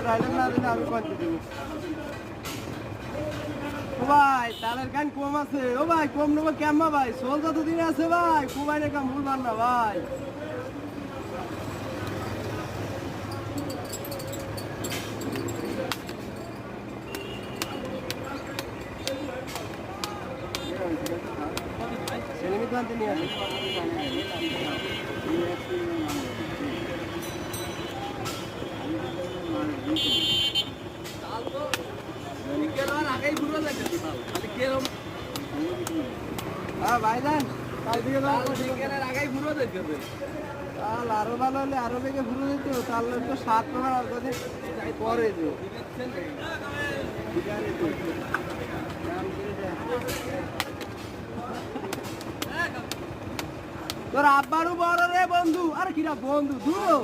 Dialogue না দিলে আমি কত দেবো। ও ভাই তালের কান কম আছে। ও ভাই কম নেবো কেমন ভাই? সোল যতদিন আছে ভাই কুমাই রেখা মূল বার না ভাই। ছেলেমিত আনতে নিয়ে আসে। হ্যাঁ ভাইজান কাল থেকে আগেই ঘুরো দেখবে। তাল আরো ভালো হলে আরো বেগে ঘুরে দিত। তাহলে তো 7 প্রকার আর কদিন পরে দিও। তোর আব্বারও বড় রে বন্ধু। আরে কিরা বন্ধু দূর